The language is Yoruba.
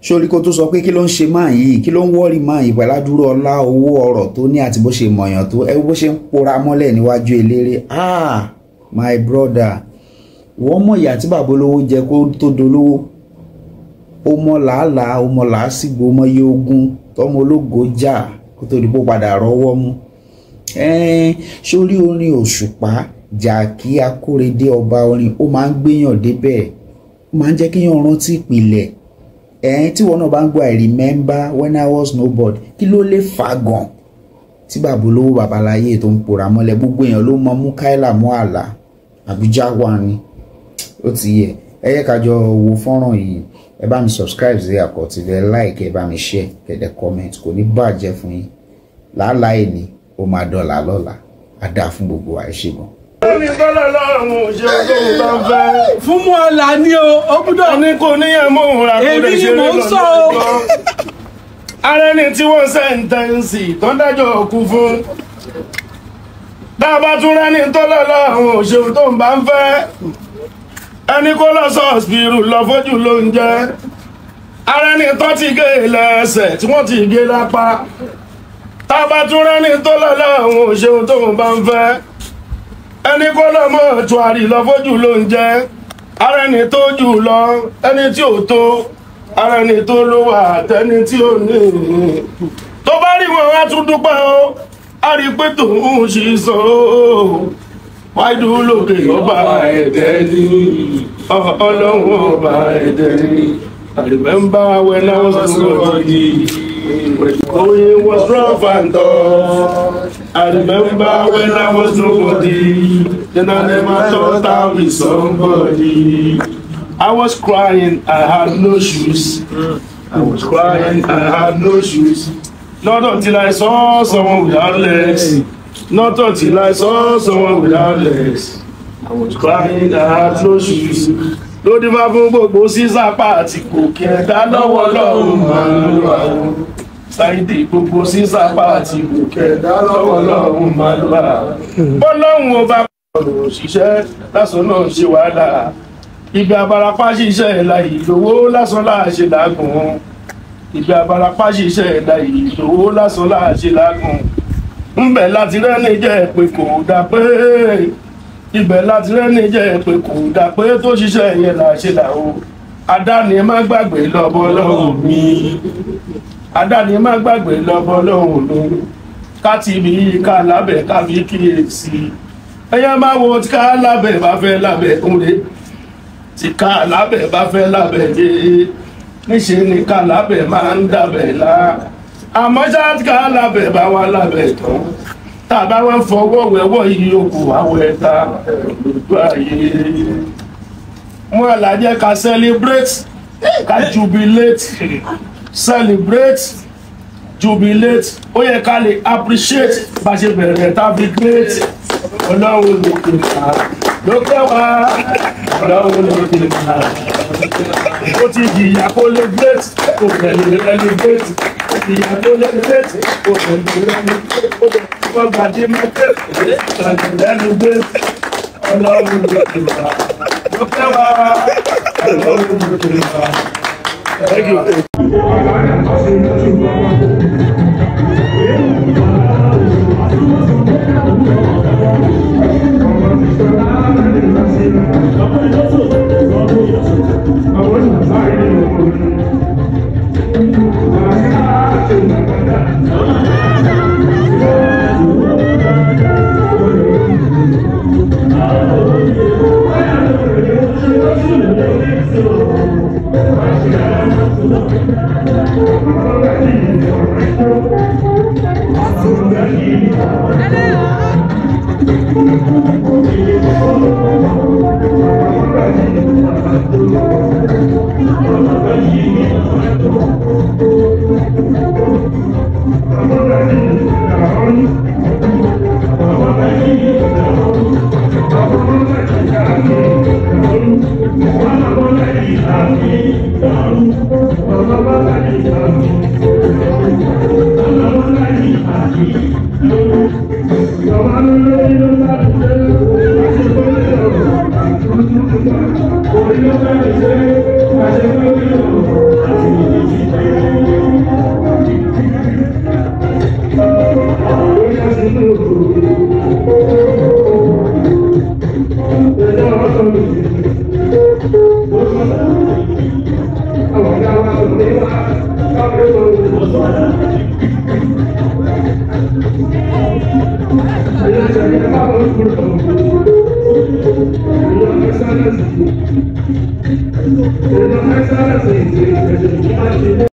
sórí kó tó sọ pé kí ló ń ṣe máa yìí, kí ló ń wọ́ọ̀rì máa yìí pẹ̀lú àdúró ọlá owó ọrọ̀ tó ní àti bó ṣe mọ̀yàn tó, ẹ bó ṣe ń pora mọ́lẹ̀ níwájú eléré. My brother, wọ́n mọ̀ ìyà tí bàbá olówó jẹ kó tó dolówó, ó mọ làálàá, ó mọ làásìgbò, ó mọ iye ogun tọmọ ológo jà kó tó di pé ó padà rọ́wọ́ mú. Sórí orin Òṣùpá, Jàkí Akóredé ọba orin, ó máa ń gbéyàn débẹ̀, ó máa ń jẹ́ kéèyàn rántí ìpìlẹ̀. Tí wọn náà bá ń gbọ́ I remember when I was nobody, kí ló lè fà gan tí bàbá olówó babaláyé tó ń pòrà mọ́lẹ̀, gbogbo èèyàn ló mọ Múkáílà mọ́ àlà Àbújá wà ní. Ó ti yẹ, ẹ yẹ ká jọ wo fọ́nrán yìí, ẹ bá mi subscribe sí Àkọ́ TV, ẹ like, ẹ bá mi share, kẹ̀dẹ̀ comment, kò ní bàjẹ́ fún yín. Làálàá ẹni ó máa dọ̀là lọ́la, á dáa fún gbogbo wa, ẹ ṣé gan. Ní bọ́lá lọ́rùn ṣe tó bá ń fẹ́. Fún mú ọ̀la ní o gbúdọ̀ ní kò níyàn mú òun rà kó lè ṣe èmi ni mò ń sọ o. Ààrẹ ni tí wọ́n sẹ́ńtẹ́ǹsì tó ń dájọ́ kú fún. Dábàá tún rẹ́ni tó lọ́rùn òṣèlú tó ń bá ń fẹ́. Ẹni kó lọ sọ́ọ̀sìpìrù lọ fojú ló ń jẹ́. Ààrẹ ni tó ti gé lẹ́sẹ̀ tí wọ́n ti gé lápá. Dábàá tún rẹ́ni tó lọ́rùn òṣèlú tó ń bá ń fẹ́. Ẹni kó lọ mọ́ ọ̀túnárì lọ fojú ló ń jẹ́. Ara ẹni tó jù lọ, ẹni tí ò tó, ara ẹni tó ló wà tẹni tí ò ní. Tó bá rí wọn á tún dúpẹ́ o, a rí pé tòun ṣì sọ o. Wáìdú lókè ọba ẹ̀dẹ́ ní ọlọ́run ọba ẹ̀dẹ́ ní. I remember when I was nobody, when going was rough and tough. I remember when I was nobody, then I never thought I'd be somebody. I was crying, I had no shoes. I was crying, I had no shoes. Not until I saw someone without legs. Not until I saw someone without legs. I was crying, I had no shoes. Lódì máa fún gbogbo sísàpá àti kòkè ẹ̀dá lọ́wọ́ lọ́rùn máa ń lọ àwọn. Sáìdì gbogbo sísàpá àti kòkè ẹ̀dá lọ́wọ́ lọ́rùn máa ń lọ àwọn. Bọ́lọ́hùn ó bá ọ̀rọ̀ òṣìṣẹ́ lásán náà ṣe wàhálà. Ibi abarapá ṣiṣẹ́ ẹ̀la ìlówó lásán láàṣẹ lágùn. Ibi abarapá ṣiṣẹ́ ẹ̀la ìlówó lásán láàṣẹ lágùn. Ńbẹ̀ láti rẹ́ni jẹ́ pé kò dá pé. Ibẹ̀ láti rẹ́ni jẹ́ pé kò dá pé tó ṣiṣẹ́ yẹn là ṣe là o. Adáni má gbàgbé lọ́bọ lọ́hùn mi. Adáni má gbàgbé lọ́bọ lọ́hùn mi. Ká ti bí ká lábẹ́ ká fi kíyèsí. Ẹyẹ máa wo tí ká lábẹ́ bá fẹ́ lábẹ́ kúnlé. Tí ká lábẹ́ bá fẹ́ lábẹ́ dé. Níṣe ni ká lábẹ́ máa ń dàbẹ̀ lá. Àmọ́ ṣáà tí ká lábẹ́ bá wà lábẹ́ tán. Tàbá wọn fọwọ́ wẹ̀wọ́ yìí okù àwọ̀ ẹ̀ta lójú ayé. Wọ́n àlàjẹ́ ká celebrate, ká jubilate, celebrate, jubilate. Ó yẹ ká lè appreciate bá ṣe bẹ̀rẹ̀ tàbí great. Ọlọ́run lókè wá, lókè wá, Ọlọ́run lókè wá. Ó ti jìyà kó lè great, kò tẹ̀lé ẹni great. Ìyá tó lè great, kò tẹ̀lé ẹni great. Wọ́n gbàdé mẹ́tẹ́ lẹ́nu gbé Ọlọ́run lókè wá. Lókè wá, Ọlọ́run lókè wá. Thank you. Thank you. Thank you.